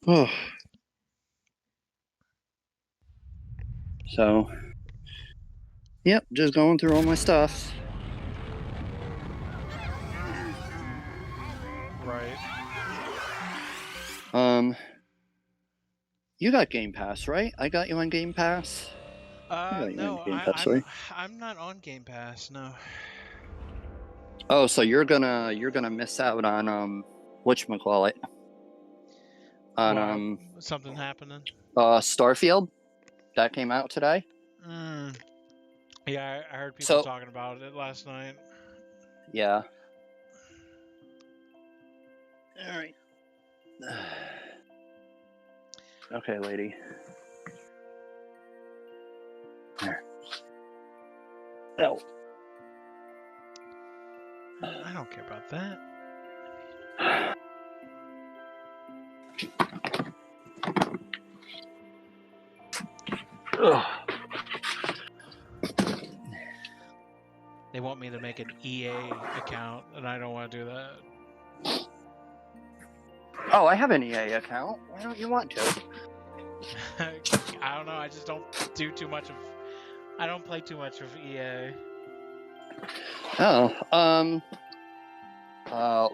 Oh. So, yep, just going through all my stuff. Right. You got Game Pass, right? I got you on Game Pass. No, Game Pass, right? I'm not on Game Pass. No. Oh, so you're gonna miss out on whatchamacallit? On Something happening. Starfield that came out today. Yeah, I heard people talking about it last night. Yeah. All right. Okay, lady. There. Oh. I don't care about that. Ugh. They want me to make an EA account, and I don't want to do that. Oh, I have an EA account. Why don't you want to? I don't know. I just don't do too much of. I don't play too much of EA. Oh,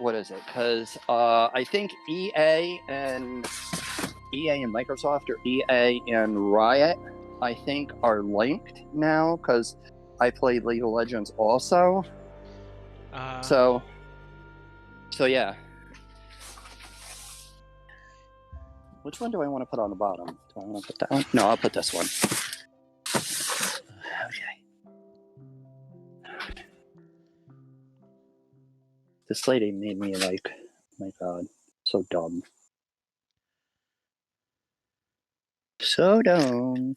what is it? Because I think EA and Microsoft, or EA and Riot, I think are linked now, because I played League of Legends also. So yeah. Which one do I want to put on the bottom? Do I want to put that one? No, I'll put this one. Okay. This lady made me like, my God, so dumb. So dumb.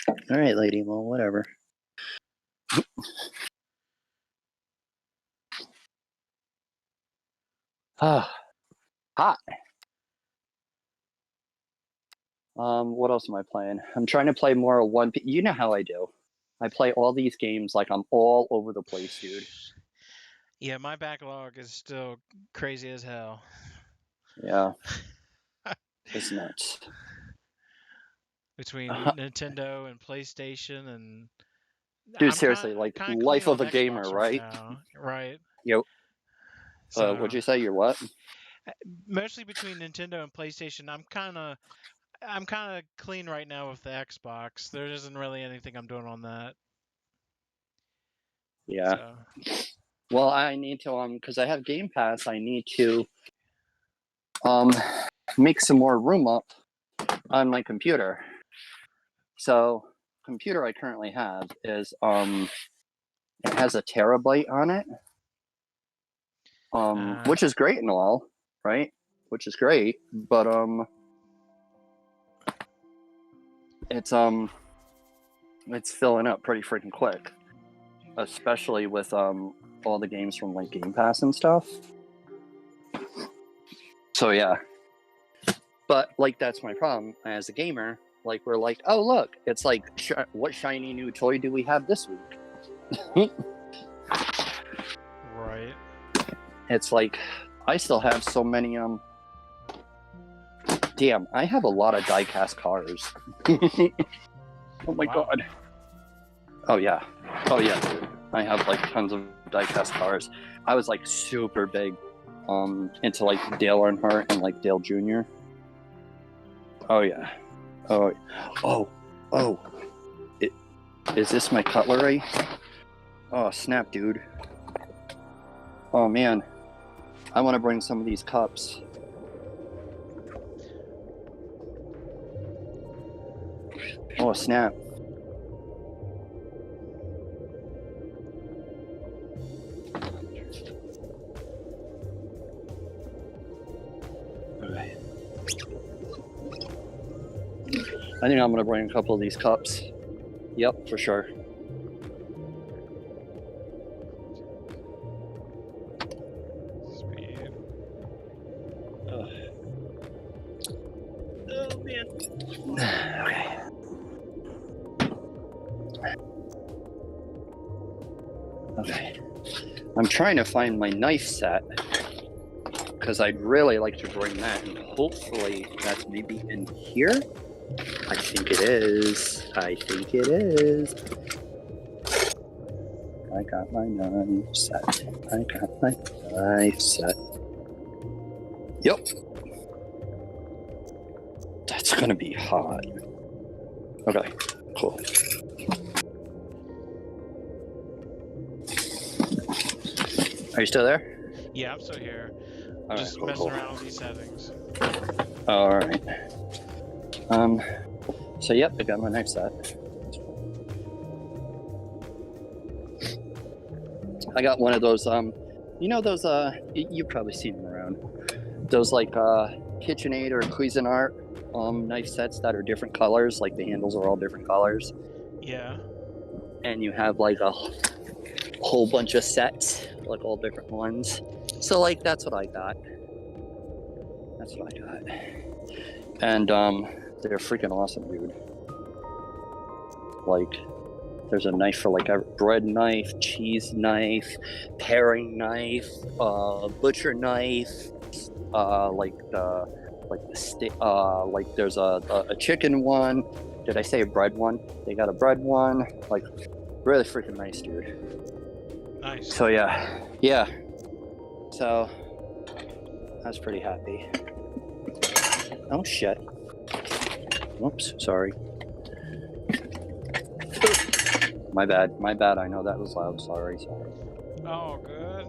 All right, lady. Well, whatever. Ah, hot. What else am I playing? I'm trying to play more of One Piece. You know how I do. I play all these games like I'm all over the place, dude. Yeah, my backlog is still crazy as hell. Yeah. It's nuts. Between Nintendo and PlayStation and... Dude, seriously, like, life of a gamer, right? Right. Yep. So, what'd you say? You're what? Mostly between Nintendo and PlayStation, I'm kind of clean right now with the Xbox. There isn't really anything I'm doing on that. Yeah. So. Well, I need to because I have Game Pass. I need to make some more room up on my computer. So, computer I currently have is it has a terabyte on it, which is great and all, right? Which is great, but it's filling up pretty freaking quick, especially with all the games from like Game Pass and stuff. So yeah, but like that's my problem as a gamer. Like we're like, oh look, it's like what shiny new toy do we have this week? Right. It's like I still have so many damn, I have a lot of die-cast cars. Oh my God. Oh yeah, dude. I have like tons of die-cast cars. I was like super big into like Dale Earnhardt and like Dale Jr. Oh yeah. Oh. Is this my cutlery? Oh snap, dude. Oh man. I want to bring some of these cups. Oh snap. Okay. I think I'm going to bring a couple of these cups. Yep, for sure. Speed. Oh man. Okay. Okay. I'm trying to find my knife set. because I'd really like to bring that, and hopefully that's maybe in here. I think it is. I think it is. I got my knife set. I got my knife set. Yep. That's gonna be hot. Okay, cool. Are you still there? Yeah, I'm still here. All Just right, messing cool. around with these settings. All right. So yep, I got my knife set. I got one of those, you know those, you've probably seen them around. Those like KitchenAid or Cuisinart knife sets that are different colors, like the handles are all different colors. Yeah. And you have like a whole bunch of sets, like all different ones. So like that's what I got. That's what I got. And they're freaking awesome, dude. Like there's a knife for like a bread knife, cheese knife, paring knife, butcher knife, like there's a chicken one. Did I say a bread one? They got a bread one. Like really freaking nice, dude. Nice. So yeah. So I was pretty happy. Oh shit. Whoops, sorry. My bad. I know that was loud. Sorry. Oh, good.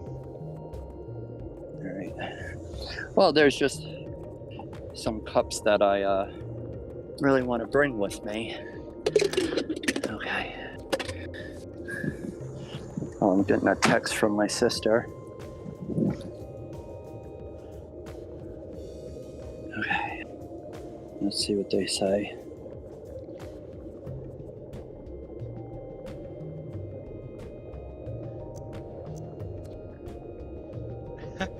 All right. Well, there's just some cups that I really want to bring with me. Okay. Oh, I'm getting a text from my sister. Okay. Let's see what they say.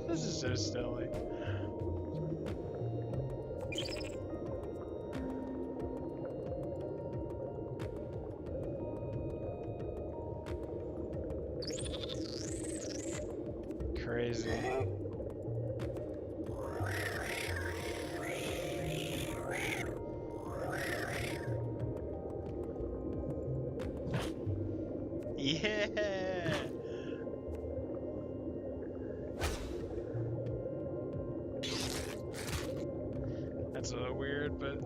This is so silly. Crazy. Yeah. That's a little weird, but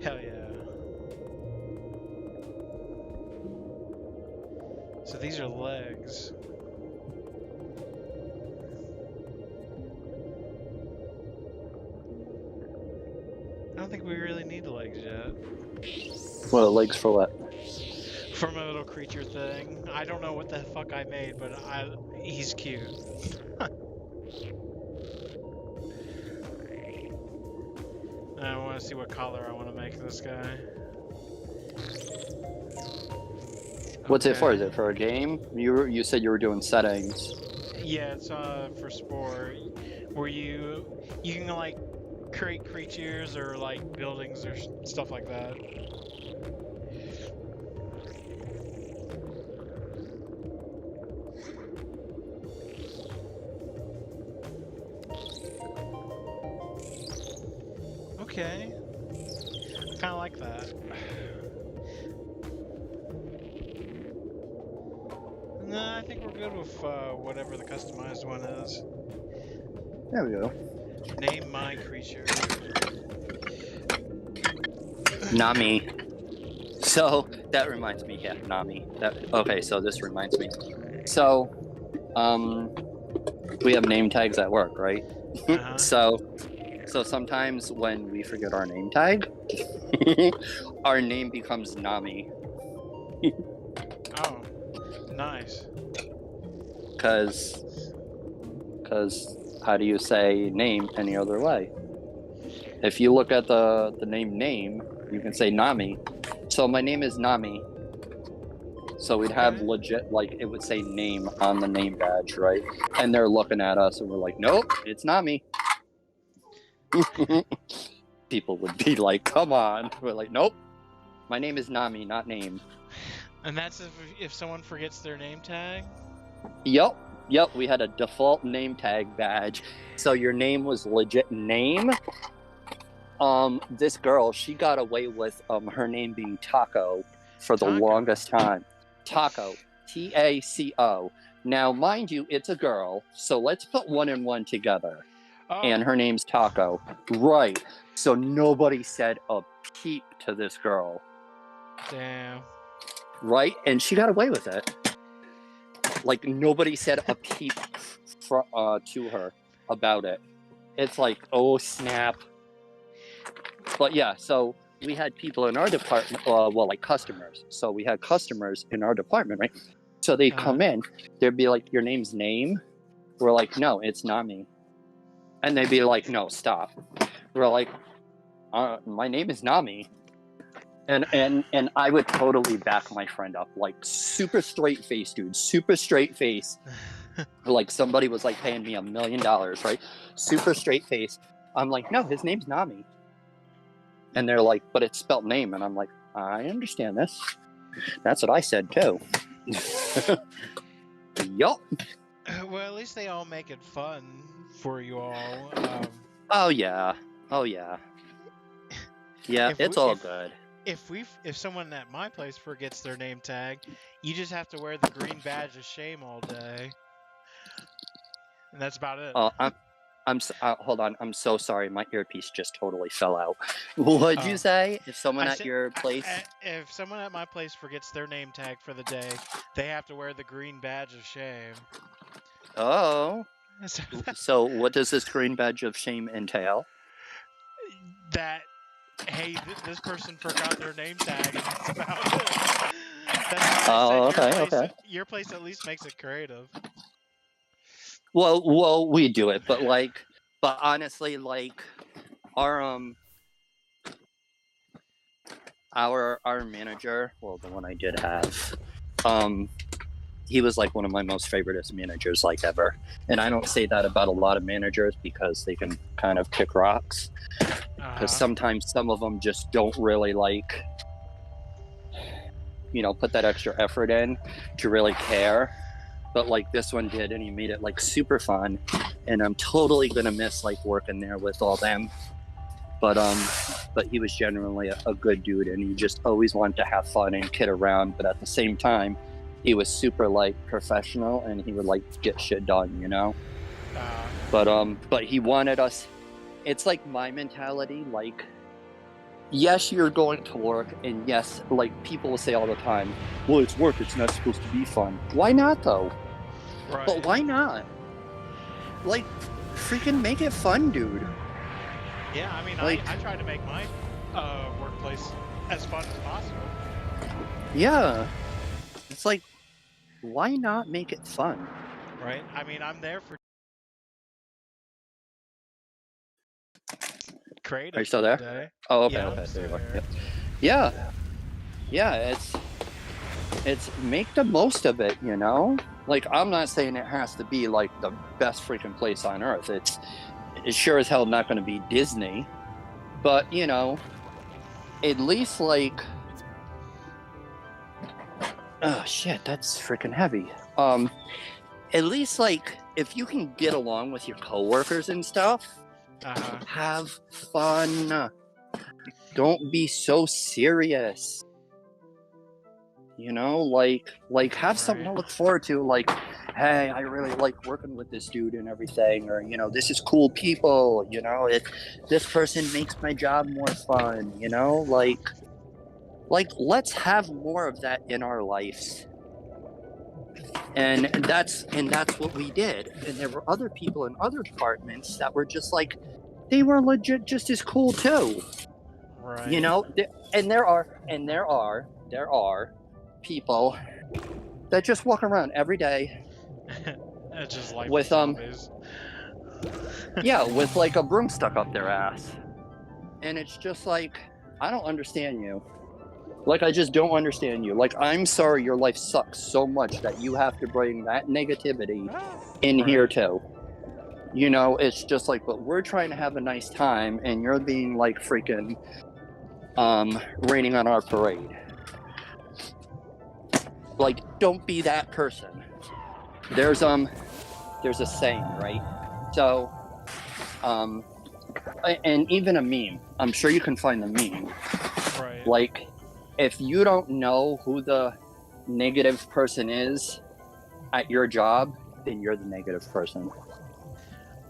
hell yeah. So these are legs. I don't think we really need legs yet. What, legs for what? For my little creature thing. I don't know what the fuck I made, but he's cute. I want to see what color I want to make this guy. What's it for? Okay. Is it for a game? You said you were doing settings. Yeah, it's for Spore, where you can like create creatures or like buildings or stuff like that. Okay, I kind of like that. No, I think we're good with whatever the customized one is. There we go. Name my creature. Nami. So that reminds me, yeah, Nami. Okay, so this reminds me. So, we have name tags at work, right? Uh-huh. So sometimes when we forget our name tag, our name becomes Nami. Oh, nice. Cause how do you say name any other way? If you look at the name, you can say Nami. So my name is Nami. So we'd have Okay. legit, like, it would say name on the name badge, right? And they're looking at us and we're like, nope, it's Nami. people would be like, come on. We're like, nope. My name is Nami, not name. And that's if someone forgets their name tag? Yep, we had a default name tag badge. So your name was legit name. This girl, she got away with her name being Taco for the longest time. Taco. Taco. Now, mind you, it's a girl, so let's put 1 and 1 together. Oh. And her name's Taco. Right. So nobody said a peep to this girl. Damn. Right? And she got away with it. Like, nobody said a peep to her about it. It's like, oh, snap. But yeah, so we had people in our department, like customers. So we had customers in our department, right? So they'd come in, they'd be like, your name's Name? We're like, no, it's Nami. And they'd be like, no, stop. We're like, my name is Nami. And I would totally back my friend up, like super straight face, dude, super straight face. Like somebody was like paying me $1 million, right? Super straight face. I'm like, no, his name's Nami. And they're like, but it's spelled name. And I'm like, I understand this. That's what I said too. Yup. Well, at least they all make it fun for you all. Oh yeah. Yeah, it's all good. If someone at my place forgets their name tag, you just have to wear the green badge of shame all day, and that's about it. Hold on. I'm so sorry. My earpiece just totally fell out. What'd you say? If someone at your place, if someone at my place forgets their name tag for the day, they have to wear the green badge of shame. Oh. So what does this green badge of shame entail? That. Hey, this person forgot their name tag, and that's about it. That's okay. Your place at least makes it creative. Well, we do it, but honestly, like, our manager, well, the one I did have, he was like one of my most favoriteest managers like ever. And I don't say that about a lot of managers because they can kind of kick rocks. Because sometimes some of them just don't really like, put that extra effort in to really care. But like this one did, and he made it like super fun. And I'm totally gonna miss like working there with all them. But he was genuinely a good dude, and he just always wanted to have fun and kid around. But at the same time, he was super like professional, and he would like get shit done, But he wanted us. It's like my mentality, like, yes, you're going to work, and yes, like people will say all the time, well, it's work, it's not supposed to be fun. Why not though? Right. But why not? Like, freaking make it fun, dude. Yeah, I mean, like, I try to make my workplace as fun as possible. Yeah. It's like, why not make it fun? Right? I mean, I'm there for creative. Are you still there? Today. Oh, okay, yeah, okay. There you are. Yeah, it's make the most of it, Like, I'm not saying it has to be like the best freaking place on earth. It's sure as hell not going to be Disney, but at least like, oh shit, that's freaking heavy. At least like if you can get along with your coworkers and stuff, have fun. Don't be so serious. Like have something to look forward to. Like, hey, I really like working with this dude and everything, or this is cool people. This person makes my job more fun. Like let's have more of that in our lives. And that's what we did. And there were other people in other departments that were just like, they were legit just as cool too. Right. And there are people that just walk around every day. It's just like with yeah, with like a broom stuck up their ass. And it's just like, I don't understand you. Like, I just don't understand you. Like, I'm sorry your life sucks so much that you have to bring that negativity in here too. You know, it's just like, but we're trying to have a nice time, and you're being like freaking raining on our parade. Like, don't be that person. There's a saying, right? So, and even a meme. I'm sure you can find the meme. Right. Like, if you don't know who the negative person is at your job, then you're the negative person.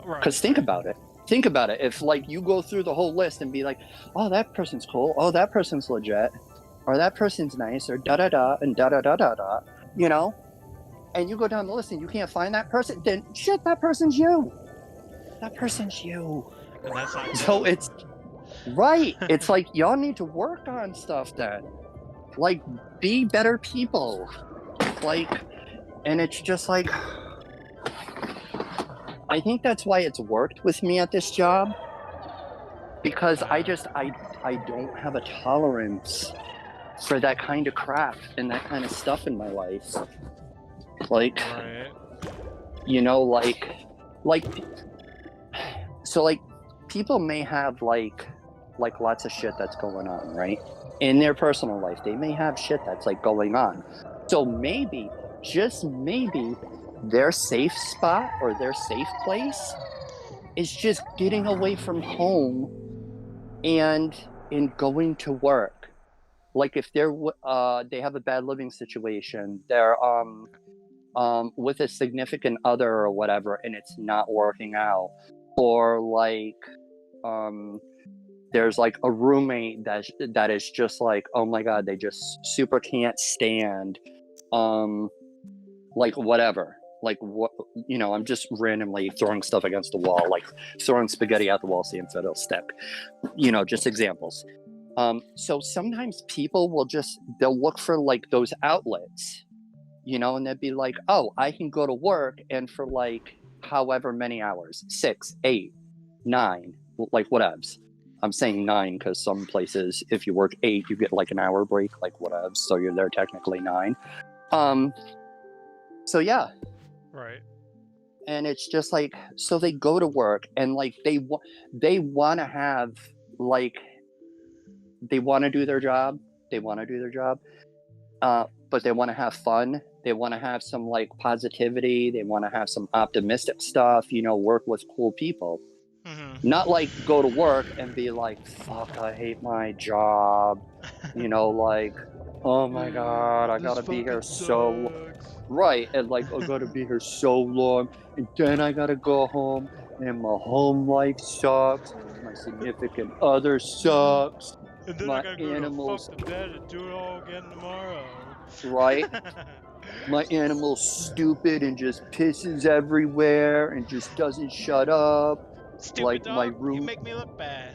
Right. Because think about it. Think about it. If like you go through the whole list and be like, oh, that person's cool. Oh, that person's legit. Or that person's nice. Or da-da-da and da-da-da-da-da. You know? And you go down the list and you can't find that person, then shit, that person's you. That person's you. And that's not So it's right. It's like y'all need to work on stuff then. Like, be better people. Like, and it's just like, I think that's why it's worked with me at this job. Because I don't have a tolerance for that kind of crap and that kind of stuff in my life. Like, right. you know, like, so like, people may have like lots of shit that's going on, right? In their personal life, they may have shit that's like going on. So maybe, just maybe, their safe spot or their safe place is just getting away from home and going to work. Like if they're they have a bad living situation, they're with a significant other or whatever, and it's not working out, or like there's like a roommate that is just like, oh my god, they just super can't stand like whatever, like what, you know, I'm just randomly throwing stuff against the wall, like throwing spaghetti at the wall, seeing if it'll stick, you know, just examples. So sometimes people will they'll look for like those outlets, you know, and they'd be like, oh, I can go to work and for like however many hours, 6, 8, 9, like whatevs. I'm saying 9 because some places, if you work 8, you get like an hour break, like whatevs. So you're there technically 9. So yeah. Right. And it's just like, so they go to work and like they want to have like, they want to do their job. They want to do their job. But they want to have fun. They want to have some like positivity. They want to have some optimistic stuff, you know, work with cool people. Mm-hmm. Not like go to work and be like, fuck, I hate my job. You know, like, oh my God, I gotta be here so long. Right. And like, I gotta be here so long. And then I gotta go home. And my home life sucks. My significant other sucks. And then I gotta go to fuck the bed and do it all again tomorrow. Right? My animal's stupid and just pisses everywhere and just doesn't shut up. Stupid like dog, my room, you make me look bad.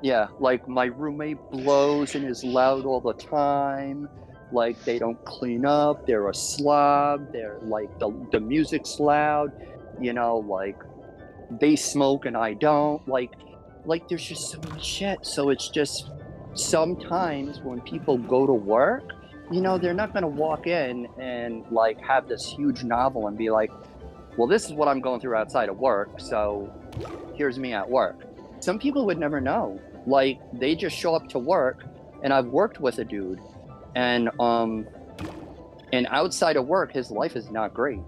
Yeah, like my roommate blows and is loud all the time. Like they don't clean up. They're a slob. They're like the music's loud. You know, like they smoke and I don't. Like there's just so much shit. So it's just sometimes when people go to work, you know, they're not going to walk in and like have this huge novel and be like, well, this is what I'm going through outside of work, so here's me at work. Some people would never know. Like they just show up to work, and I've worked with a dude, and outside of work, his life is not great,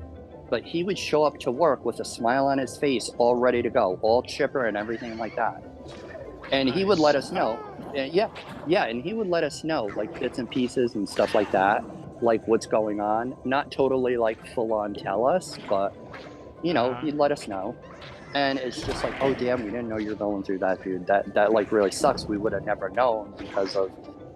but he would show up to work with a smile on his face, all ready to go, all chipper and everything like that. And he would let us know. Yeah, and he would let us know like bits and pieces and stuff like that, like what's going on. Not totally like full on tell us, but you know, he'd let us know. And it's just like, oh damn, we didn't know you're going through that, dude. That like really sucks. We would have never known because of,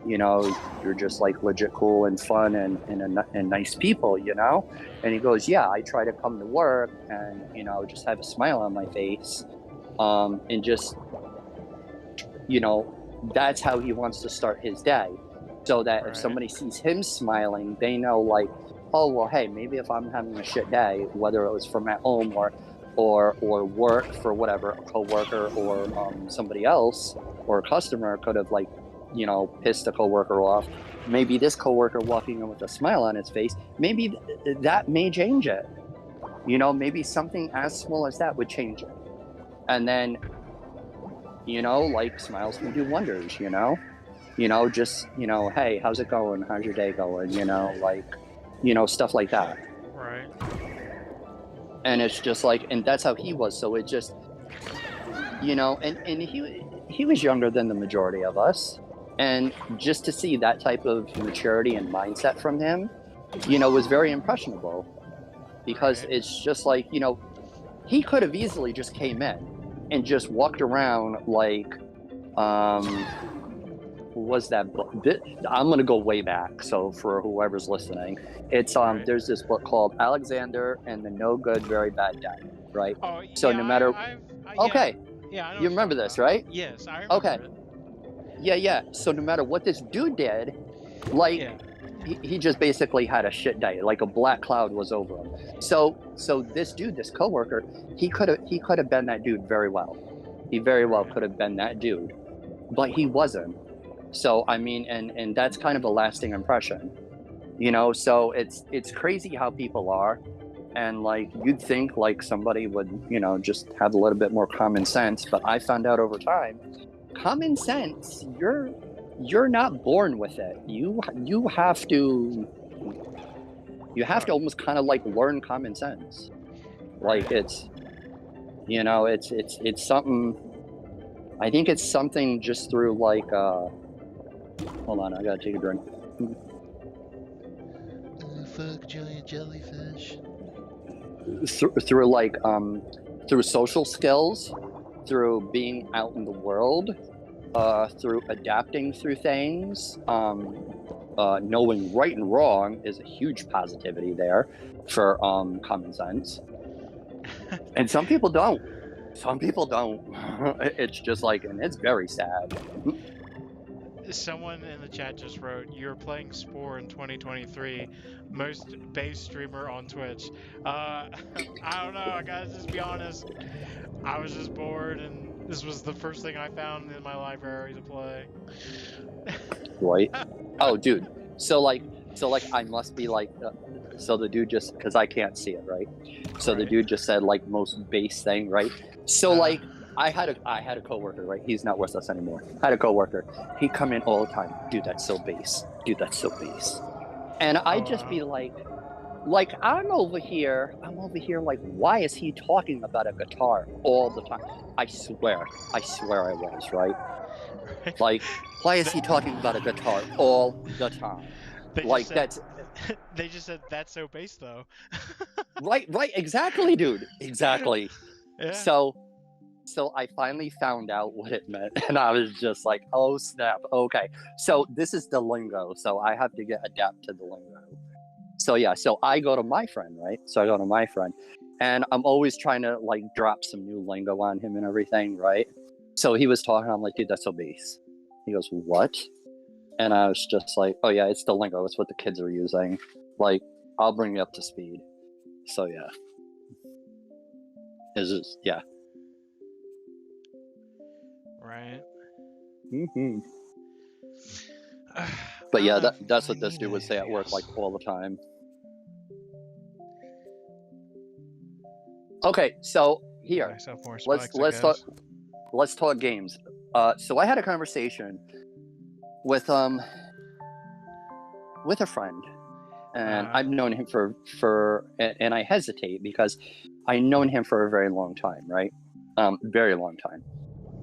you know, you're just like legit cool and fun and nice people, you know. And he goes, yeah, I try to come to work and, you know, just have a smile on my face, and just, you know, that's how he wants to start his day, so that if somebody sees him smiling, they know like, oh well, hey, maybe if I'm having a shit day, whether it was from at home or work for whatever, a coworker or somebody else or a customer could have like, you know, pissed a coworker off. Maybe this coworker walking in with a smile on his face, maybe that may change it. You know, maybe something as small as that would change it. And then, you know, like smiles can do wonders, you know? You know, just, you know, hey, how's it going? How's your day going? You know, like, you know, stuff like that. Right. And it's just like, and that's how he was. So it just, you know, and he was younger than the majority of us. And just to see that type of maturity and mindset from him, you know, was very impressionable. Because Right. it's just like, you know, he could have easily just came in and just walked around like, was that book? I'm gonna go way back. So for whoever's listening, it's Right. there's this book called Alexander and the No Good Very Bad Dad, right? Oh So yeah, no matter, yeah, okay, yeah, I know you what you're remember talking this, about. right? Yes, I Okay, remember it. yeah. So no matter what this dude did, like Yeah. he just basically had a shit day, like a black cloud was over him. So this dude, this coworker, he could have been that dude very well. He very well Right. could have been that dude, but he wasn't. So I mean, and that's kind of a lasting impression, you know. So it's crazy how people are, and like you'd think like somebody would, you know, just have a little bit more common sense, but I found out over time, common sense, you're not born with it. You have to almost kind of like learn common sense. Like Right. it's, you know, it's something. I think it's something just through like hold on, I gotta take a drink. Fuck giant jellyfish. Through like through social skills, through being out in the world, through adapting through things, knowing right and wrong is a huge positivity there for common sense. And some people don't. Some people don't. It's just like, and it's very sad. Someone in the chat just wrote, "You're playing Spore in 2023, most base streamer on Twitch." I don't know. I gotta just be honest. I was just bored, and this was the first thing I found in my library to play. Right? Oh, dude. So like I must be like, so the dude just, because I can't see it, right? So the Right. dude just said like most base thing, right? So like I had a coworker, right? He's not with us anymore. I had a coworker. He'd come in all the time. Dude, that's so base. Dude, that's so base. And I'd just be like I'm over here like, why is he talking about a guitar all the time? I swear I was, right? Right. Like, why is he talking about a guitar all the time? They Like just said, that's they just said that's so base though. right, exactly, dude. Exactly. Yeah. So I finally found out what it meant, and I was just like, oh snap, okay. So this is the lingo, so I have to get adapt to the lingo. So yeah, so I go to my friend, right? So I go to my friend, and I'm always trying to like drop some new lingo on him and everything, right? So he was talking, I'm like, dude, that's so base. He goes, what? And I was just like, oh yeah, it's the lingo. It's what the kids are using. Like, I'll bring you up to speed. So yeah. It's just, yeah. Right. Mm-hmm. I But don't yeah, know if that's we what this need dude would say at anything work like else. all the time. Okay, so here, Myself more let's spikes, I guess. talk games. So I had a conversation with a friend, and I've known him for and I hesitate because I've known him for a very long time, right? Very long time.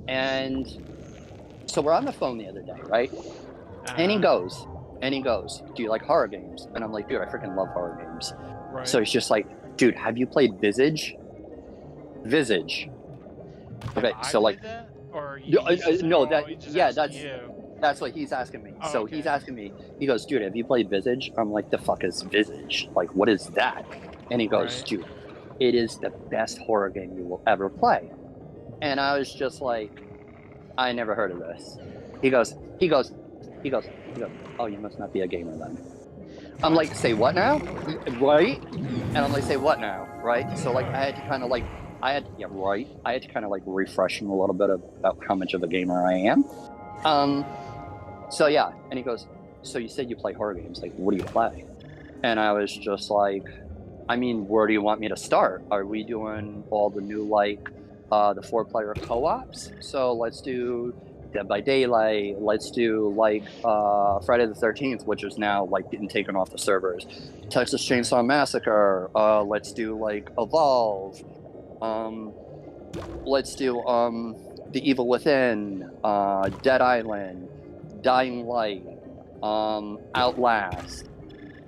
And so we're on the phone the other day, right? And he goes, do you like horror games? And I'm like, dude, I freaking love horror games. Right. So he's just like, dude, have you played Visage? Visage. Okay, Have I so like, played that? Or he's just, no, oh, that, he's just yeah, asking you. that's what he's asking me. Oh, So okay. he's asking me, he goes, dude, have you played Visage? I'm like, the fuck is Visage? Like, what is that? And he goes, Right. dude, it is the best horror game you will ever play. And I was just like, I never heard of this. He goes, oh, you must not be a gamer then. I'm like, say what now? Right? And I'm like, say what now? Right? So like, I had to kind of like, I had to kind of like refresh him a little bit about how much of a gamer I am. So yeah, and he goes, so you said you play horror games, like what do you play? And I was just like, I mean, where do you want me to start? Are we doing all the new, like, the 4-player co-ops? So let's do Dead by Daylight. Let's do, like, Friday the 13th, which is now, like, getting taken off the servers. Texas Chainsaw Massacre. Let's do, like, Evolve. Let's do, The Evil Within, Dead Island, Dying Light, Outlast.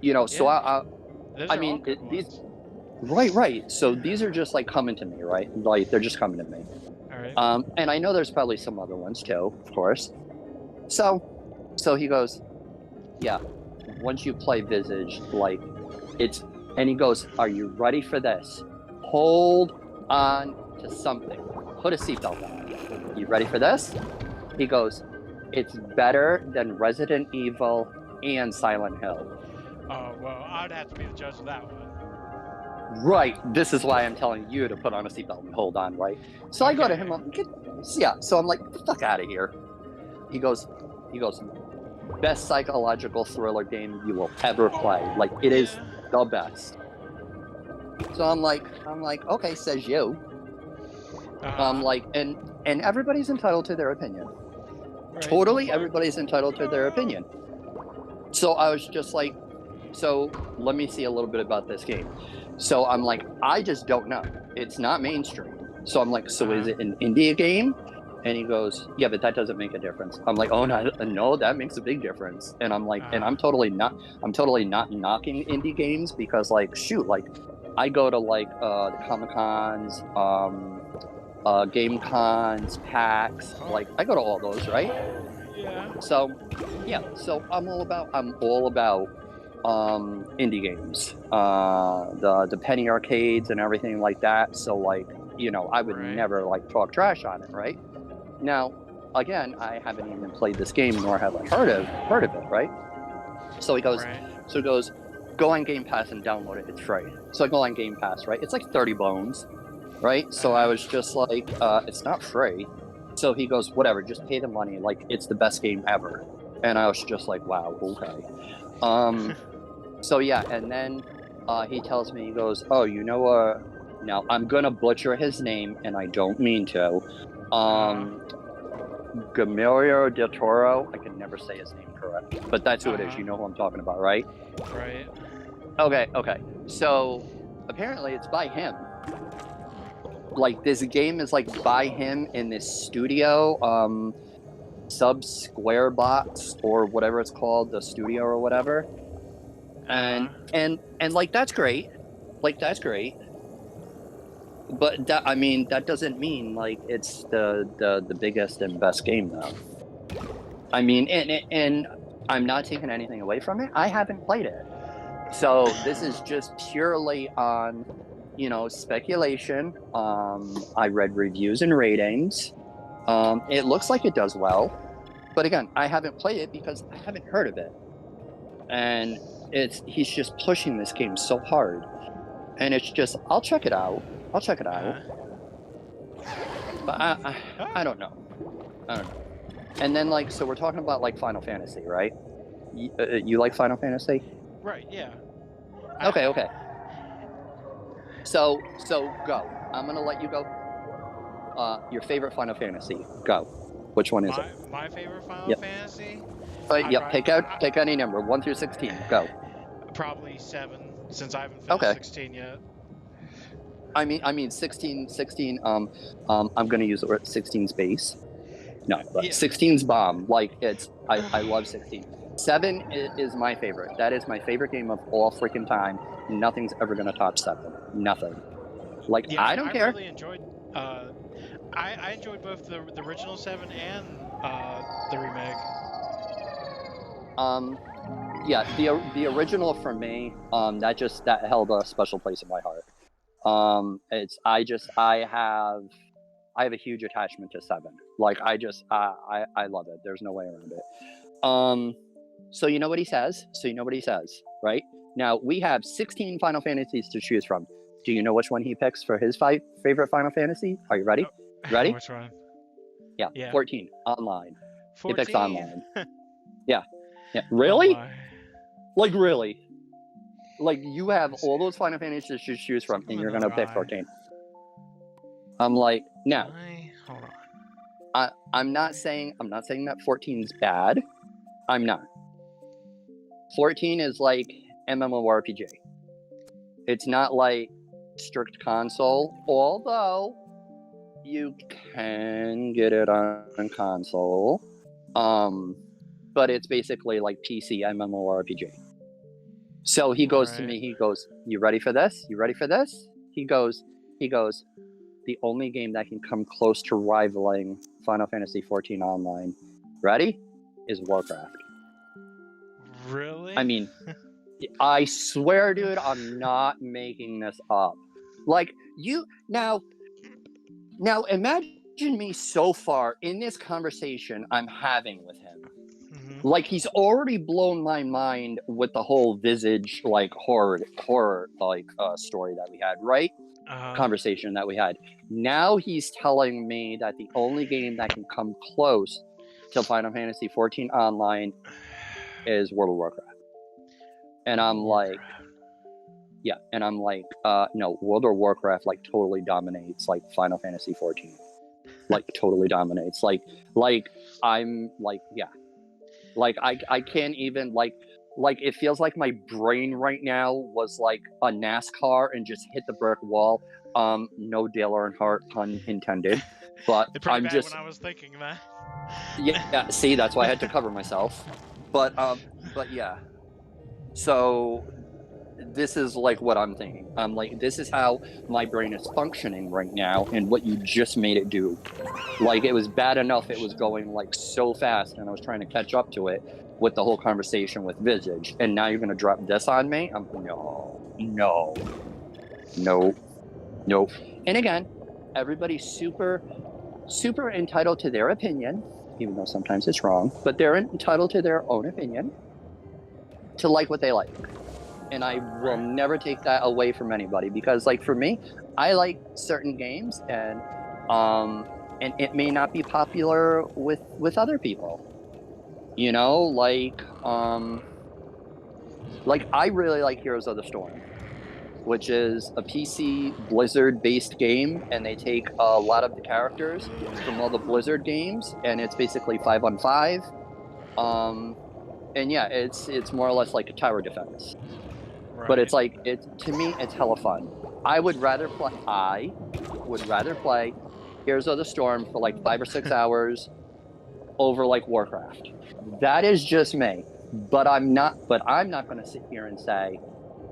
You know, so I mean, these, right. So these are just like coming to me, right? Like they're just coming to me. All right. And I know there's probably some other ones too, of course. So he goes, yeah. Once you play Visage, like it's, and he goes, are you ready for this? Hold on to something. Put a seatbelt on. You ready for this? He goes, it's better than Resident Evil and Silent Hill. Oh, well, I'd have to be the judge of that one. Right. This is why I'm telling you to put on a seatbelt and hold on, right? So I go to him, so I'm like, get the fuck out of here. He goes, best psychological thriller game you will ever play. Like, it is the best. So I'm like, okay, says you. Like, and everybody's entitled to their opinion. Right. Totally, everybody's entitled to their opinion. So I was just like, so let me see a little bit about this game. So I'm like, I just don't know. It's not mainstream. So I'm like, so is it an indie game? And he goes, yeah, but that doesn't make a difference. I'm like, oh no, that makes a big difference. And I'm like, and I'm totally not knocking indie games because like, shoot, like I go to like the Comic-Cons, game cons, PAX, like I go to all those, right? Yeah. So I'm all about indie games, the penny arcades and everything like that. So like, you know, I would never like talk trash on it, right? Now, again, I haven't even played this game, nor have I heard of it, right? So he goes, go on Game Pass and download it. It's free. So I go on Game Pass, right? It's like 30 bones, right? So I was just like, it's not free. So he goes, whatever, just pay the money. Like, it's the best game ever. And I was just like, wow, okay. So yeah, and then he tells me, he goes, oh, you know, now I'm gonna butcher his name, and I don't mean to. Guillermo del Toro, I can never say his name correct, but that's who it is. You know who I'm talking about, right? Right. Okay. So apparently it's by him. Like, this game is like by him in this studio, Sub Square Box or whatever it's called, the studio or whatever. And like that's great. Like that's great. But that, I mean, that doesn't mean like it's the biggest and best game though. I mean, and I'm not taking anything away from it. I haven't played it. So this is just purely on, you know, speculation. I read reviews and ratings. It looks like it does well. But again, I haven't played it because I haven't heard of it. And he's just pushing this game so hard. And it's just, I'll check it out. But I don't know. And then, like, so we're talking about, like, Final Fantasy, right? You like Final Fantasy? Right, yeah. Okay. So go. I'm going to let you go. Your favorite Final Fantasy. Go. Which one is it? My favorite Final Fantasy? Pick any number, 1 through 16. Go. Probably 7, since I haven't finished 16 yet. I mean 16, I'm going to use the word 16's base. No, but 16's bomb. Like, I love 16. 7 is my favorite. That is my favorite game of all freaking time. Nothing's ever going to top 7. Nothing. Like, I don't care. I really enjoyed, I enjoyed both the original 7 and the remake. Yeah, the original for me, that held a special place in my heart. I have a huge attachment to 7. Like, I love it. There's no way around it. So you know what he says? Right? Now, we have 16 Final Fantasies to choose from. Do you know which one he picks for his favorite Final Fantasy? Are you ready? Ready? Which one? Yeah, 14, online. 14? He picks online. Yeah. Really? Oh, like, really? Like, you have all those Final Fantasies to choose from, and you're gonna pick 14. I'm like, no. Hold on. I'm not saying that 14 is bad. I'm not. 14 is like MMORPG. It's not like strict console, although you can get it on console. But it's basically like PC MMORPG. So he goes to me, he goes, "You ready for this? You ready for this?" He goes, "The only game that can come close to rivaling Final Fantasy 14 Online, ready, is Warcraft." Really? I mean, I swear, dude, I'm not making this up. Like, you now imagine me so far in this conversation I'm having with him. Like, he's already blown my mind with the whole Visage like horror like story that we had, right? Conversation that we had. Now he's telling me that the only game that can come close to Final Fantasy 14 Online is World of Warcraft. And I'm like, yeah, and I'm like, no, World of Warcraft like totally dominates like Final Fantasy 14. Like totally dominates. Like I'm like, yeah. Like I can't even like it feels like my brain right now was like a NASCAR and just hit the brick wall. No Dale Earnhardt pun intended. But I'm just when I was thinking that. yeah, see, that's why I had to cover myself. But yeah. So this is like what I'm thinking. I'm like, this is how my brain is functioning right now, and what you just made it do. Like, it was bad enough it was going like so fast, and I was trying to catch up to it with the whole conversation with Visage, and now you're gonna drop this on me? No. And again, everybody's super entitled to their opinion, even though sometimes it's wrong, but they're entitled to their own opinion, to like what they like. And I will never take that away from anybody, because like for me, I like certain games, and it may not be popular with other people. You know, like I really like Heroes of the Storm, which is a PC Blizzard based game, and they take a lot of the characters from all the Blizzard games, and it's basically 5-on-5. And yeah, it's more or less like a tower defense. But it's like, to me, it's hella fun. I would rather play Heroes of the Storm for like 5 or 6 hours over like Warcraft. That is just me. But I'm not going to sit here and say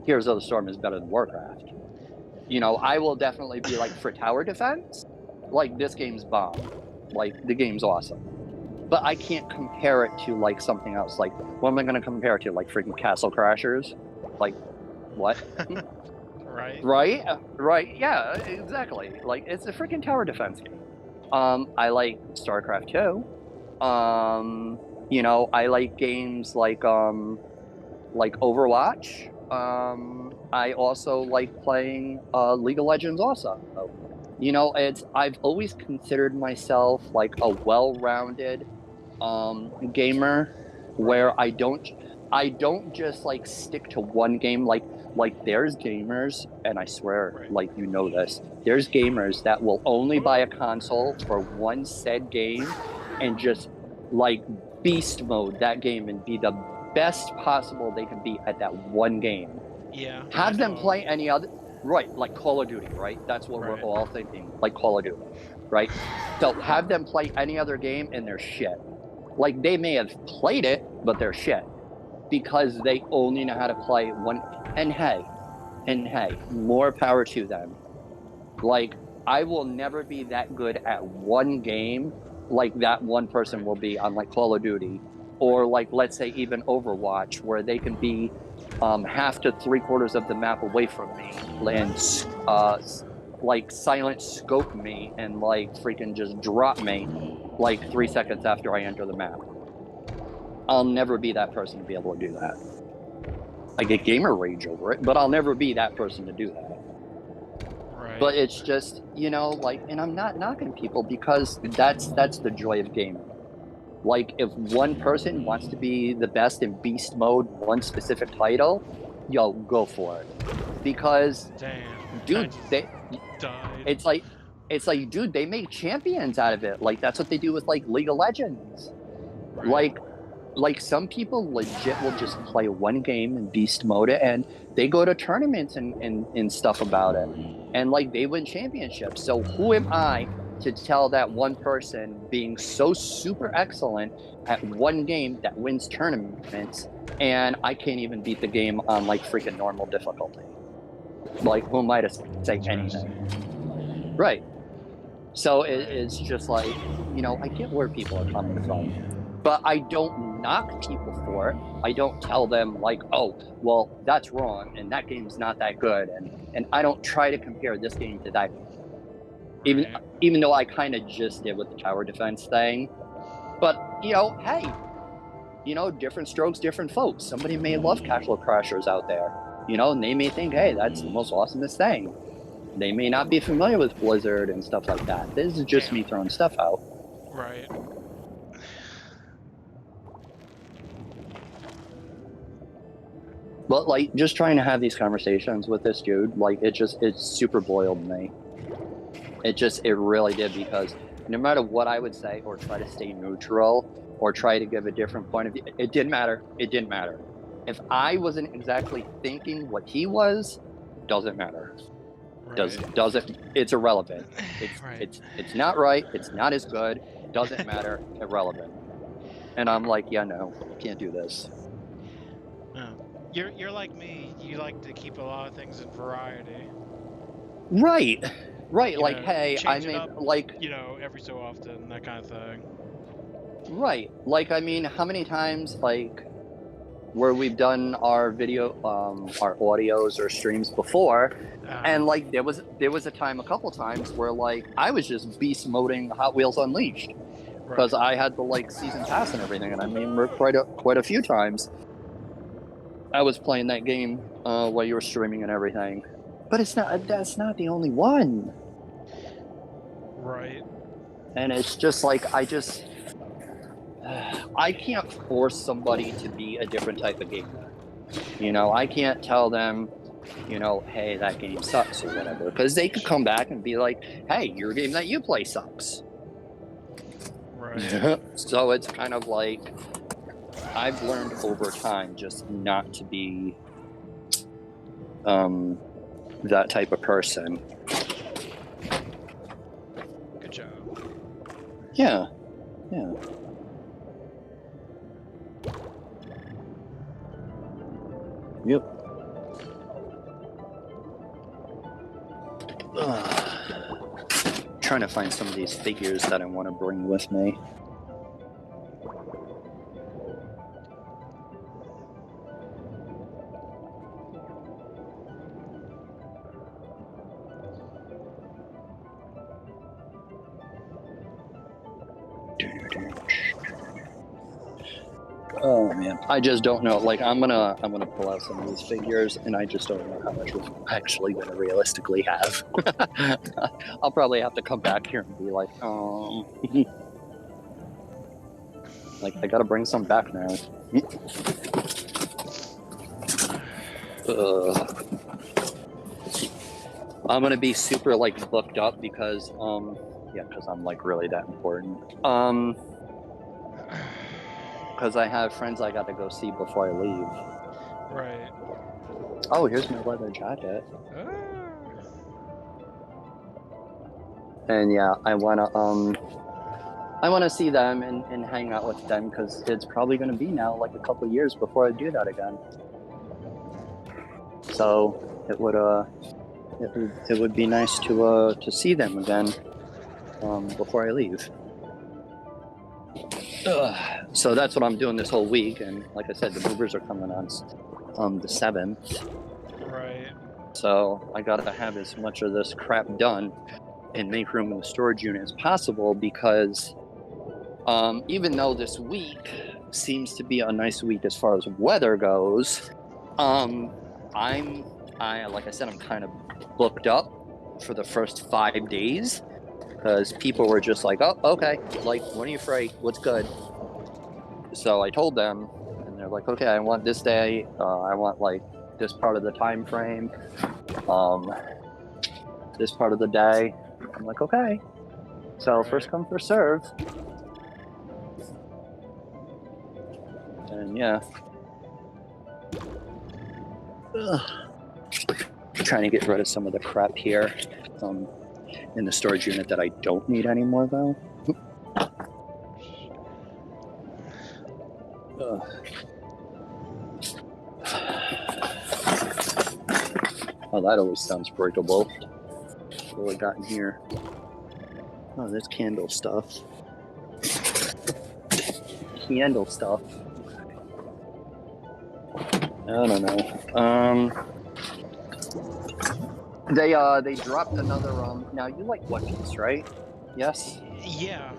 Heroes of the Storm is better than Warcraft. You know, I will definitely be like, for tower defense, like, this game's bomb. Like, the game's awesome. But I can't compare it to like something else. Like, what am I going to compare it to? Like freaking Castle Crashers? Like, what? Right, yeah, exactly. Like, it's a freaking tower defense game. I like StarCraft 2. You know, I like games like Overwatch. I also like playing League of Legends also. You know, I've always considered myself like a well-rounded gamer, where I don't just like stick to one game. Like there's gamers, and I swear, like, you know this, there's gamers that will only buy a console for one said game and just like beast mode that game and be the best possible they can be at that one game. Yeah. Have them play any other, right? Like Call of Duty, right? That's what we're all thinking, like Call of Duty, right? So have them play any other game and they're shit. Like, they may have played it, but they're shit because they only know how to play one. And hey, more power to them. Like, I will never be that good at one game like that one person will be on like Call of Duty, or like, let's say, even Overwatch, where they can be half to 3/4 of the map away from me and like silent scope me and like freaking just drop me like 3 seconds after I enter the map. I'll never be that person to be able to do that. I get gamer rage over it, but I'll never be that person to do that. Right. But it's just, you know, like, and I'm not knocking people, because that's the joy of gaming. Like, if one person wants to be the best in beast mode, one specific title, yo, go for it. Because, Damn. dude, Died. it's like, dude, they make champions out of it. Like, that's what they do with, like, League of Legends. Right. Like some people legit will just play one game and beast mode it, and they go to tournaments and stuff about it. And, like, they win championships. So who am I to tell that one person being so super excellent at one game that wins tournaments, and I can't even beat the game on, like, freaking normal difficulty? Like, who am I to say anything? Right. So it's just like, you know, I get where people are coming from, but I don't knock people for it. I don't tell them, like, oh, well, that's wrong, and that game's not that good, and I don't try to compare this game to that game. Even though I kind of just did with the tower defense thing. But, you know, hey, you know, different strokes, different folks. Somebody may love Casual Crashers out there, you know, and they may think, hey, that's the most awesomest thing. They may not be familiar with Blizzard and stuff like that. This is just me throwing stuff out. Right. But, like, just trying to have these conversations with this dude, like, it's super boiled me. It really did, because no matter what I would say or try to stay neutral or try to give a different point of view, it didn't matter. It didn't matter. If I wasn't exactly thinking what he was, doesn't matter. Right. Doesn't it's irrelevant. Right. It's not right. It's not as good. Doesn't matter. Irrelevant. And I'm like, yeah, no, can't do this. You're like me. You like to keep a lot of things in variety. Right. Right. You like, know, hey, I change it mean, up, like, you know, every so often, that kind of thing. right. Like, I mean, how many times, like, where we've done our video, our audios or streams before, and, like, there was a time, a couple times, where, like, I was just beast moding Hot Wheels Unleashed because I had the, like, season pass and everything, and I mean, quite a few times I was playing that game while you were streaming and everything. But that's not the only one. Right. And it's just like, I can't force somebody to be a different type of gamer. You know, I can't tell them, you know, hey, that game sucks or whatever. Because they could come back and be like, hey, your game that you play sucks. Right. So it's kind of like, I've learned over time just not to be that type of person. Good job. Yeah. Yep. Trying to find some of these figures that I want to bring with me. Oh man, I just don't know. Like, I'm gonna pull out some of these figures, and I just don't know how much room I'm actually gonna realistically have. I'll probably have to come back here and be like, like, I gotta bring some back now. I'm gonna be super, like, booked up because because I'm, like, really that important. Because I have friends I got to go see before I leave. Right. Oh, here's my leather jacket. And yeah, I wanna see them and hang out with them, because it's probably gonna be now like a couple years before I do that again. So it would be nice to see them again before I leave. So that's what I'm doing this whole week, and like I said, the movers are coming on the 7th. Right. So I gotta have as much of this crap done and make room in the storage unit as possible, because even though this week seems to be a nice week as far as weather goes, like I said, I'm kind of booked up for the first 5 days. Because people were just like, oh, okay, like, when are you free? What's good? So I told them, and they're like, okay, I want this day. I want, like, this part of the time frame, this part of the day. I'm like, okay. So Right. first come, first serve. And yeah. Ugh. Trying to get rid of some of the crap here in the storage unit that I don't need anymore, though. Ugh. Oh, that always sounds breakable. What we got in here? Oh, there's candle stuff. Candle stuff. I don't know. They dropped another now you like One Piece, right? Yes? Yeah.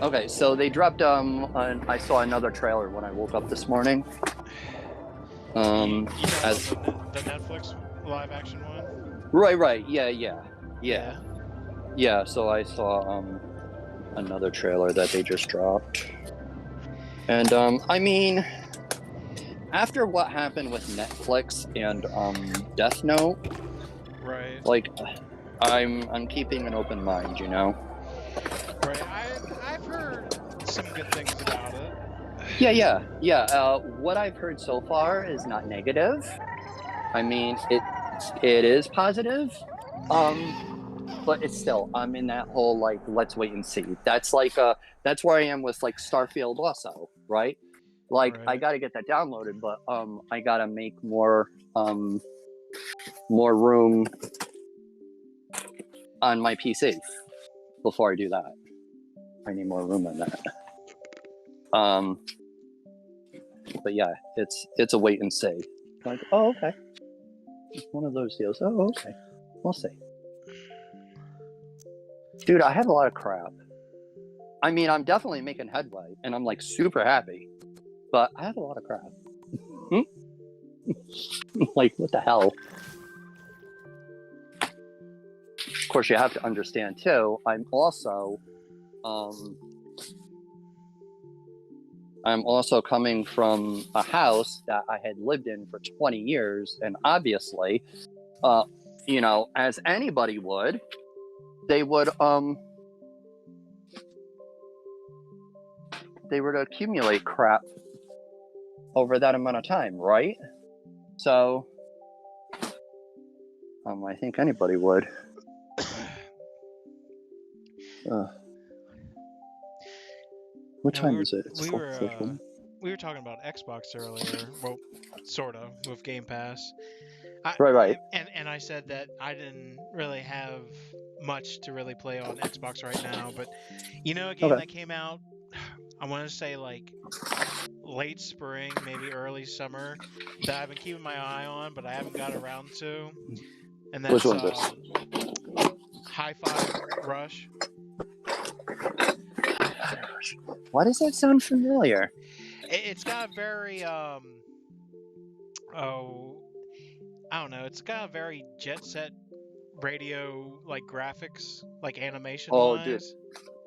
Okay, so they dropped I saw another trailer when I woke up this morning. You know, as the Netflix live action one? right, yeah. So I saw another trailer that they just dropped, and I mean, after what happened with Netflix and Death Note, Right. like I'm keeping an open mind, you know. Right. I've heard some good things about it. Yeah. What I've heard so far is not negative. I mean, it is positive, but it's still I'm in that whole like let's wait and see. That's like that's where I am with like Starfield also, right? Like I Right. got to get that downloaded, but I got to make more room on my PC before I do that. I need more room on that. But yeah, it's a wait and see. Like, oh okay, it's one of those deals. Oh okay, we'll see. Dude, I have a lot of crap. I mean, I'm definitely making headway, and I'm like super happy. But I have a lot of crap. Like, what the hell? Of course, you have to understand too. I'm also coming from a house that I had lived in for 20 years, and obviously, you know, as anybody would, they would accumulate crap over that amount of time, right? So, I think anybody would. What time is it? It's we 4:51. were talking about Xbox earlier. Well, sort of with Game Pass. Right. And I said that I didn't really have much to really play on Xbox right now, but you know, a game Okay. that came out, I want to say like late spring, maybe early summer, that I've been keeping my eye on, but I haven't got around to, and Which that's one's this? Hi-Fi Rush. Why does that sound familiar? It's got a very oh, I don't know. It's got a very Jet Set Radio like graphics, like animation Oh, wise. dude,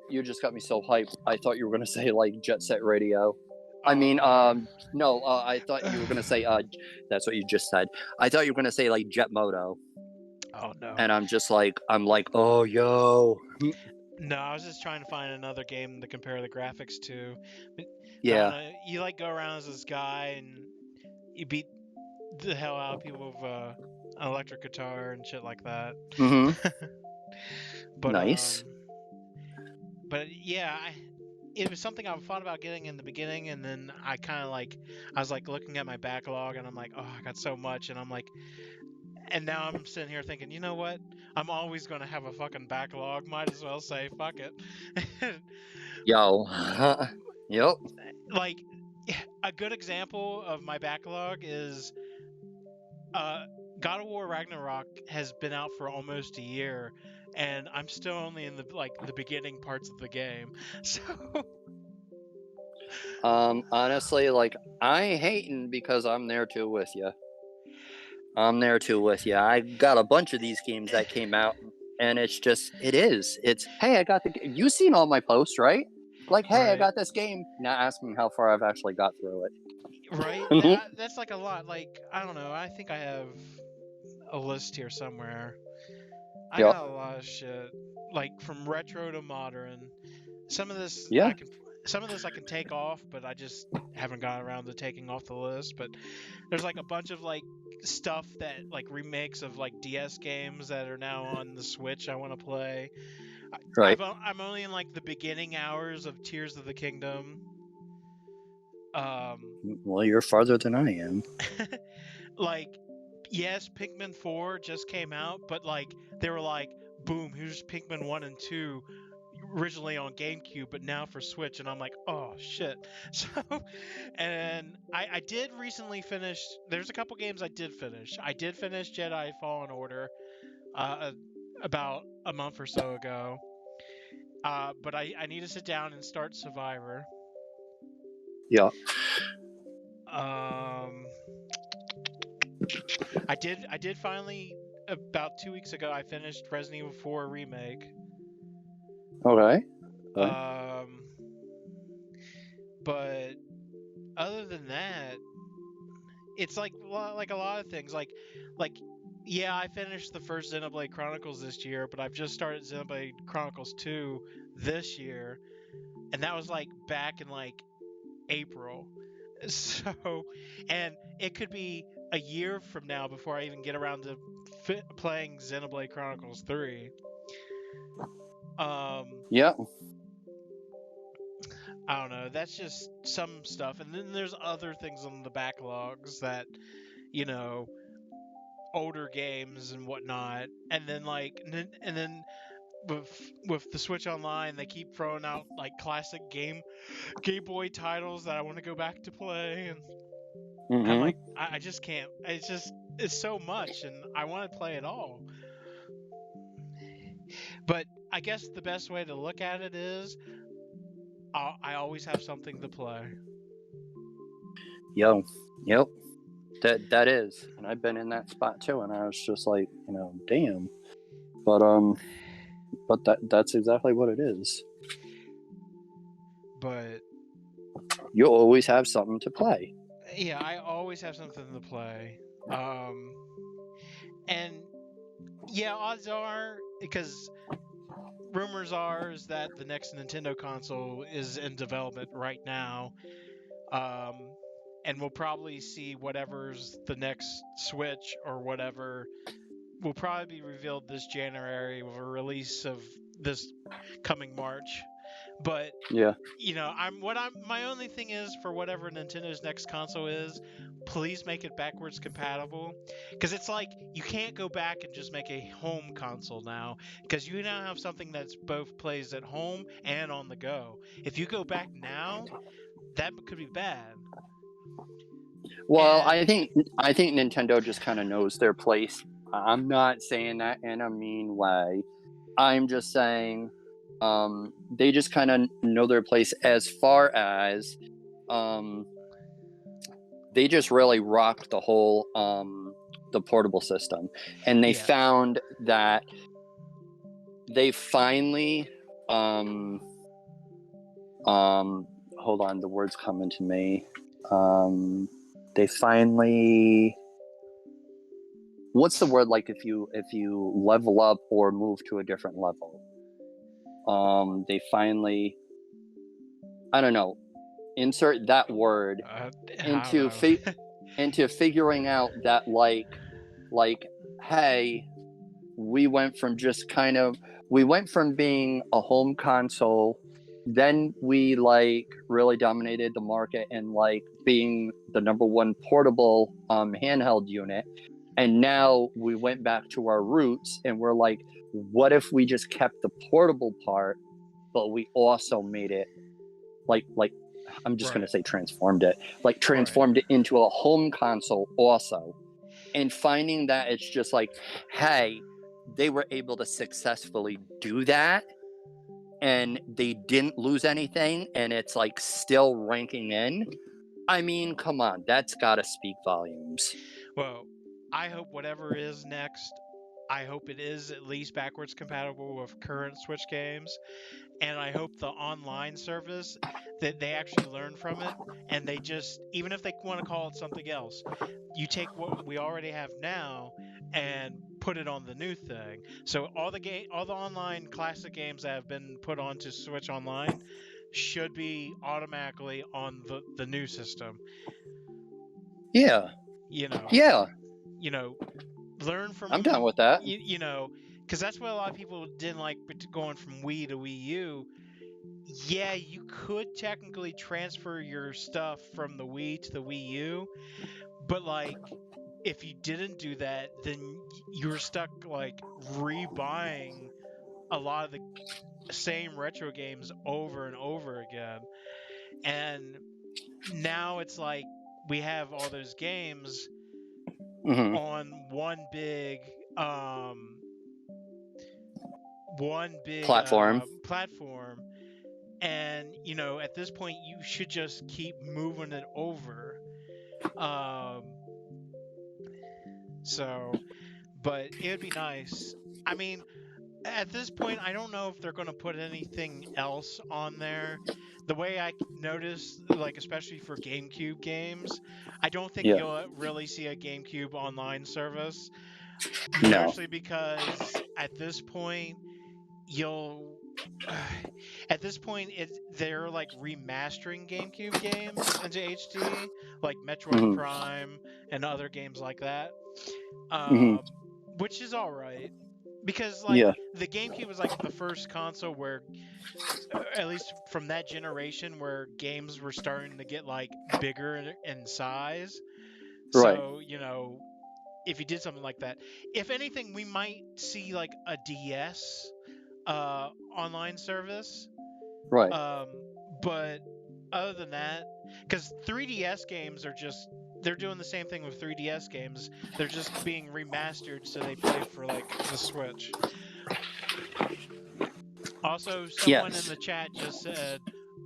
you just got me so hyped. I thought you were gonna say like Jet Set Radio. I mean, no. no, I thought you were gonna say that's what you just said. I thought you were gonna say like Jet Moto. Oh no. And I'm like, oh yo. No, I was just trying to find another game to compare the graphics to. But, Yeah. I don't know, you like go around as this guy and you beat the hell out of people with an electric guitar and shit like that. Mm-hmm. But Nice. but yeah, it was something I thought about getting in the beginning, and then I kind of like I was like looking at my backlog, and I'm like, oh, I got so much, and I'm like. And now I'm sitting here thinking, you know what? I'm always going to have a fucking backlog. Might as well say, fuck it. Yo. Yep. Like, a good example of my backlog is God of War Ragnarok has been out for almost a year, and I'm still only in the beginning parts of the game. So. Honestly, like, I ain't hating because I'm there too with you. I got a bunch of these games that came out, and it's hey, I got you seen all my posts, right? Like, hey, I Right. got this game. Not asking how far I've actually got through it. Right? That's like a lot. Like, I don't know. I think I have a list here somewhere. I Yep. got a lot of shit. Like from retro to modern. Some of this Yeah. I can take off, but I just haven't gotten around to taking off the list. But there's like a bunch of like stuff that like remakes of like DS games that are now on the Switch I want to play. Right. I'm only in like the beginning hours of Tears of the Kingdom. Um, Well, you're farther than I am. like, yes, Pikmin 4 just came out, but like they were like, boom, here's Pikmin 1 and 2 originally on GameCube, but now for Switch, and I'm like, oh shit. So, and I did recently finish. There's a couple games I did finish. I did finish Jedi Fallen Order, about a month or so ago. But I need to sit down and start Survivor. Yeah. Um, I did finally, about 2 weeks ago, I finished Resident Evil 4 remake. Okay. Okay. Um, but other than that, it's like a lot of things. Like yeah, I finished the first Xenoblade Chronicles this year, but I've just started Xenoblade Chronicles 2 this year, and that was like back in like April. So, and it could be a year from now before I even get around to playing Xenoblade Chronicles 3. Um, Yeah. I don't know. That's just some stuff, and then there's other things on the backlogs that, you know, older games and whatnot, and then and then with the Switch Online, they keep throwing out like classic Game Boy titles that I want to go back to play, and I'm Mm-hmm. like, I just can't. It's so much, and I want to play it all. But I guess the best way to look at it is I always have something to play. Yo. Yep. That is, and I've been in that spot too, and I was just like, damn. But that's exactly what it is. But You always have something to play. yeah, I always have something to play. Um, and yeah, odds are, because rumors are is that the next Nintendo console is in development right now. Um, and we'll probably see whatever's the next Switch or whatever will probably be revealed this January with a release of this coming March. But Yeah. my only thing is, for whatever Nintendo's next console is, please make it backwards compatible, because it's like you can't go back and just make a home console now, because you now have something that's both plays at home and on the go. If you go back now, that could be bad. Well, And I think Nintendo just kind of knows their place. I'm not saying that in a mean way. I'm just saying they just kind of know their place as far as they just really rocked the whole the portable system, and they yeah, found that they finally hold on, the words coming to me. They finally, what's the word, like if you level up or move to a different level? They finally, I don't know, insert that word I don't into know. into figuring out that like hey, we went from being a home console, then we like really dominated the market and like being the number one portable handheld unit, and now we went back to our roots and we're like, what if we just kept the portable part, but we also made it like I'm just Right, going to say transformed it, like right, transformed it into a home console also. And finding that it's just like, hey, they were able to successfully do that and they didn't lose anything, and it's like still ranking in. I mean, come on, that's got to speak volumes. well, I hope whatever is next, I hope it is at least backwards compatible with current Switch games, and I hope the online service that they actually learn from it, and they just, even if they want to call it something else, you take what we already have now and put it on the new thing. So all the online classic games that have been put onto Switch Online should be automatically on the new system. Yeah. You know, Yeah. you know, learn from I'm down with that. you know, because that's what a lot of people didn't like going from Wii to Wii U. Yeah, you could technically transfer your stuff from the Wii to the Wii U, but like if you didn't do that, then you're stuck like rebuying a lot of the same retro games over and over again. And now it's like we have all those games Hmm. on one big Platform. platform, and at this point you should just keep moving it over. Um so but it would be nice. I mean, at this point I don't know if they're going to put anything else on there. The way I noticed, like especially for GameCube games, I don't think Yeah. you'll really see a GameCube online service, No. mostly because at this point you'll at this point they're like remastering GameCube games into HD, like Metroid Hmm. Prime and other games like that. Hmm. um which is all right, because like Yeah. the GameCube was like the first console where, at least from that generation, where games were starting to get like bigger in size. Right. So if you did something like that, if anything, we might see like a DS online service. Right. But other than that, because 3DS games are just, they're doing the same thing with 3DS games. They're just being remastered so they play for like the Switch. Also, someone in Yes. the chat just said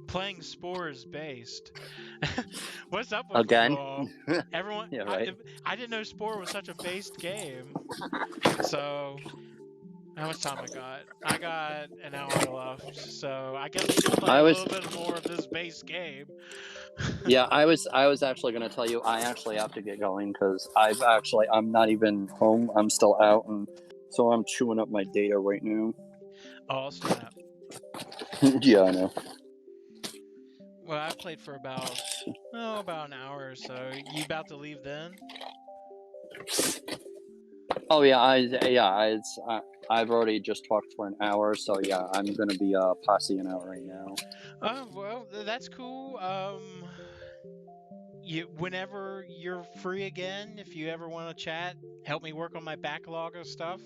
playing Spore is based. What's up with you Again. all? Everyone, Yeah. Right. I didn't know Spore was such a based game. So how much time I got? I got an hour left, so I guess we can play I a was. little bit more of this base game. Yeah. I was actually going to tell you. I actually have to get going because I'm not even home. I'm still out, and so I'm chewing up my data right now. Oh, snap. Yeah, I know. Well, I've played for about an hour or so. You about to leave then? Oh yeah, I've already just talked for an hour, so yeah, I'm gonna be posseing out right now. Well, that's cool. Whenever you're free again, if you ever want to chat, help me work on my backlog of stuff.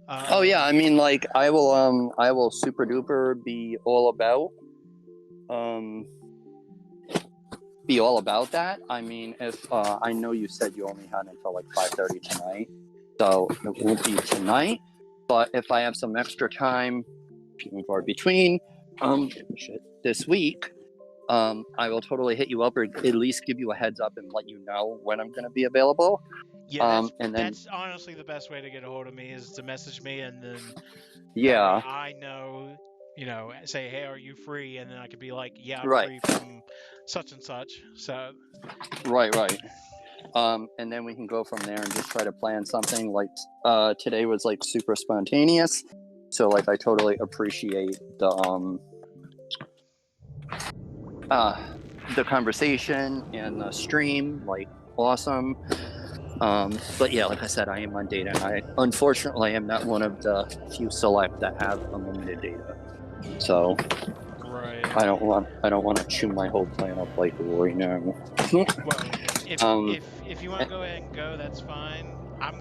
Oh yeah, I mean, like I will super duper be all about that. I mean, if I know you said you only had until like 5:30 tonight, so it won't be tonight. But if I have some extra time, few and far between, this week, I will totally hit you up or at least give you a heads up and let you know when I'm going to be available. Yeah, And then that's honestly the best way to get a hold of me, is to message me, and then that way yeah, I know, say, hey, are you free? And then I could be like, yeah, I'm right, free from such and such. So right. And then we can go from there and just try to plan something. Like today was like super spontaneous, so like I totally appreciate the conversation and the stream. Like awesome. But yeah, like I said, I am on data, and I unfortunately am not one of the few select that have unlimited data. So right. I don't want to chew my whole plan up like right now. Well, if you want to go ahead and go, that's fine. I'm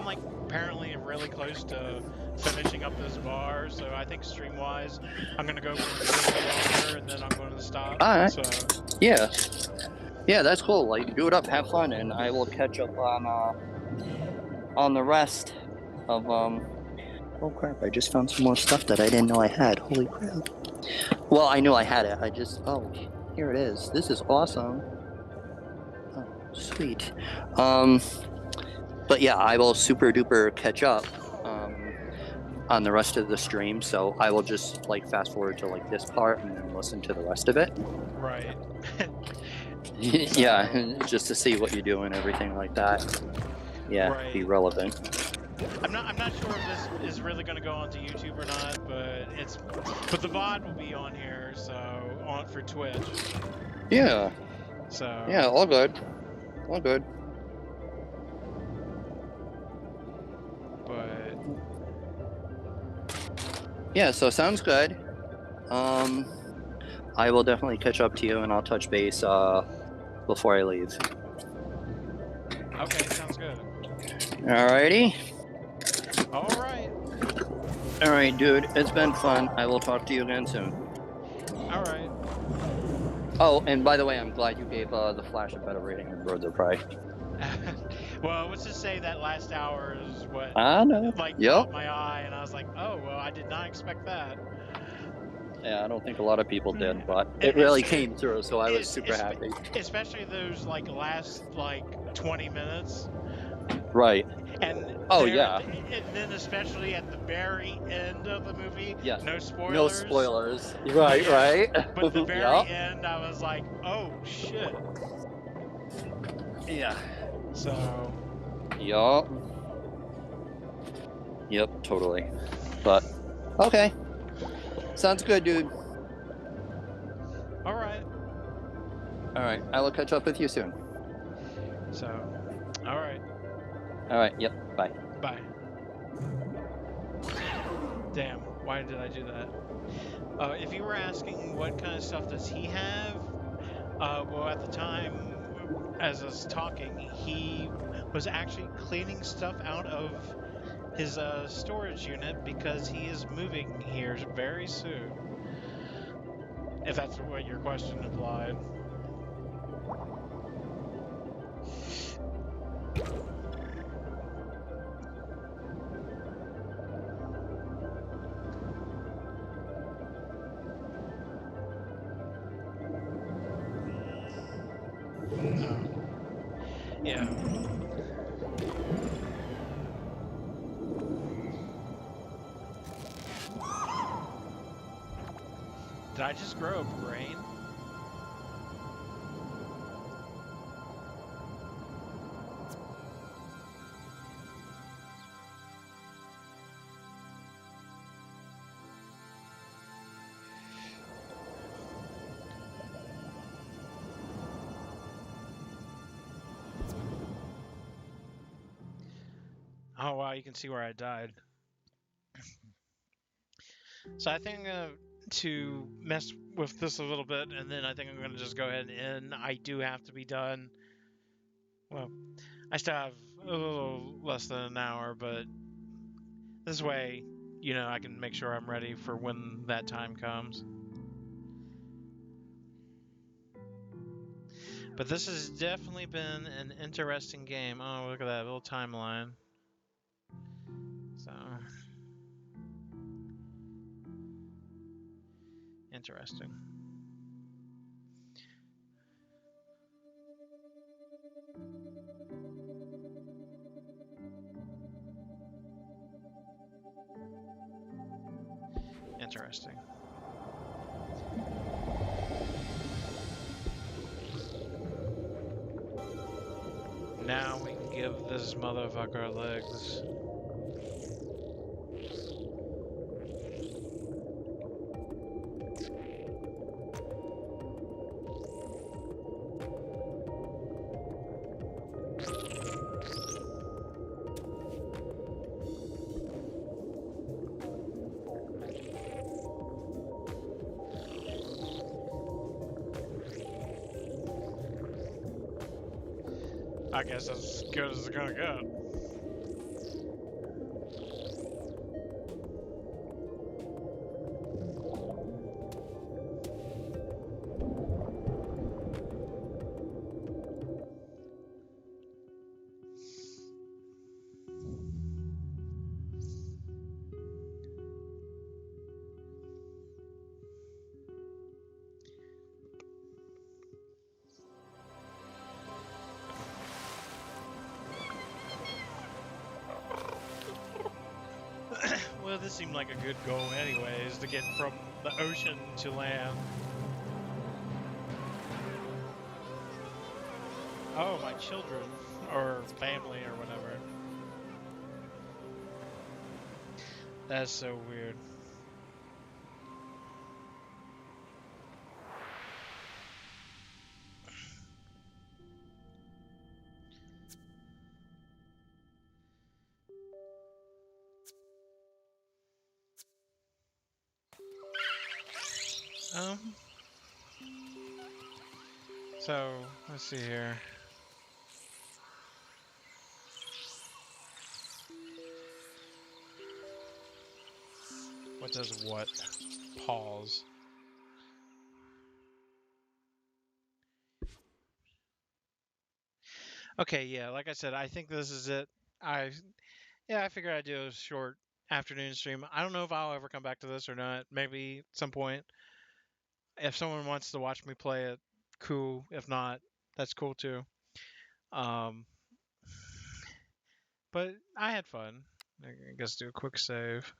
like apparently really close to finishing up this bar, so I think stream wise I'm gonna go for a little longer and then I'm going to stop. All right. So Yeah, that's cool. Like, do it up, have fun, and I will catch up on the rest of Oh crap! I just found some more stuff that I didn't know I had. Holy crap! Well, I knew I had it. Here it is. This is awesome. Oh, sweet. But But yeah, I will super duper catch up on the rest of the stream. So I will just like fast forward to like this part and then listen to the rest of it. Right. Yeah, just to see what you do and everything like that. Yeah, Right. be relevant. I'm not sure if this is really going to go onto YouTube or not, but the VOD will be on here, so on for Twitch. Yeah. So Yeah, all good. All good. But yeah, so sounds good. I will definitely catch up to you and I'll touch base before I leave. Okay, sounds good. Alrighty. Alright. Alright, dude. It's been fun. I will talk to you again soon. Alright. Oh, and by the way, I'm glad you gave the Flash a better rating than Birds of Prey. Well, let's just say that last hour is what I know. caught my eye, and I was like, oh, well, I did not expect that. Yeah, I don't think a lot of people did, but it really came through, so I was super happy. Especially those last 20 minutes. Right. And and then especially at the very end of the movie. Yeah. No spoilers. No spoilers. Right, right. But the very end, I was like, oh shit. Yeah. So. Yup. Yep, totally. But okay. Sounds good, dude. Alright. Alright, I will catch up with you soon. So, alright. Alright, yep, bye. Bye. Damn, why did I do that? If you were asking what kind of stuff does he have, well, at the time, as us talking, he was actually cleaning stuff out of his storage unit because he is moving here very soon. If that's what your question implied. Yeah. Did I just grow a brain? Oh wow, you can see where I died. So I think I'm gonna to mess with this a little bit, and then I think I'm gonna just go ahead and end. I do have to be done. Well, I still have a little less than an hour, but this way, I can make sure I'm ready for when that time comes. But this has definitely been an interesting game. Oh, look at that little timeline. So, interesting. Interesting. Now we can give this motherfucker legs. I guess that's as good as it's gonna get. does seem like a good goal, anyways, to get from the ocean to land. Oh, my children, or family, or whatever. That's so weird. So, let's see here. What does what? Pause. Okay, yeah, like I said, I think this is it. I figured I'd do a short afternoon stream. I don't know if I'll ever come back to this or not. Maybe at some point. If someone wants to watch me play it, cool. If not, that's cool too. But I had fun. I guess do a quick save.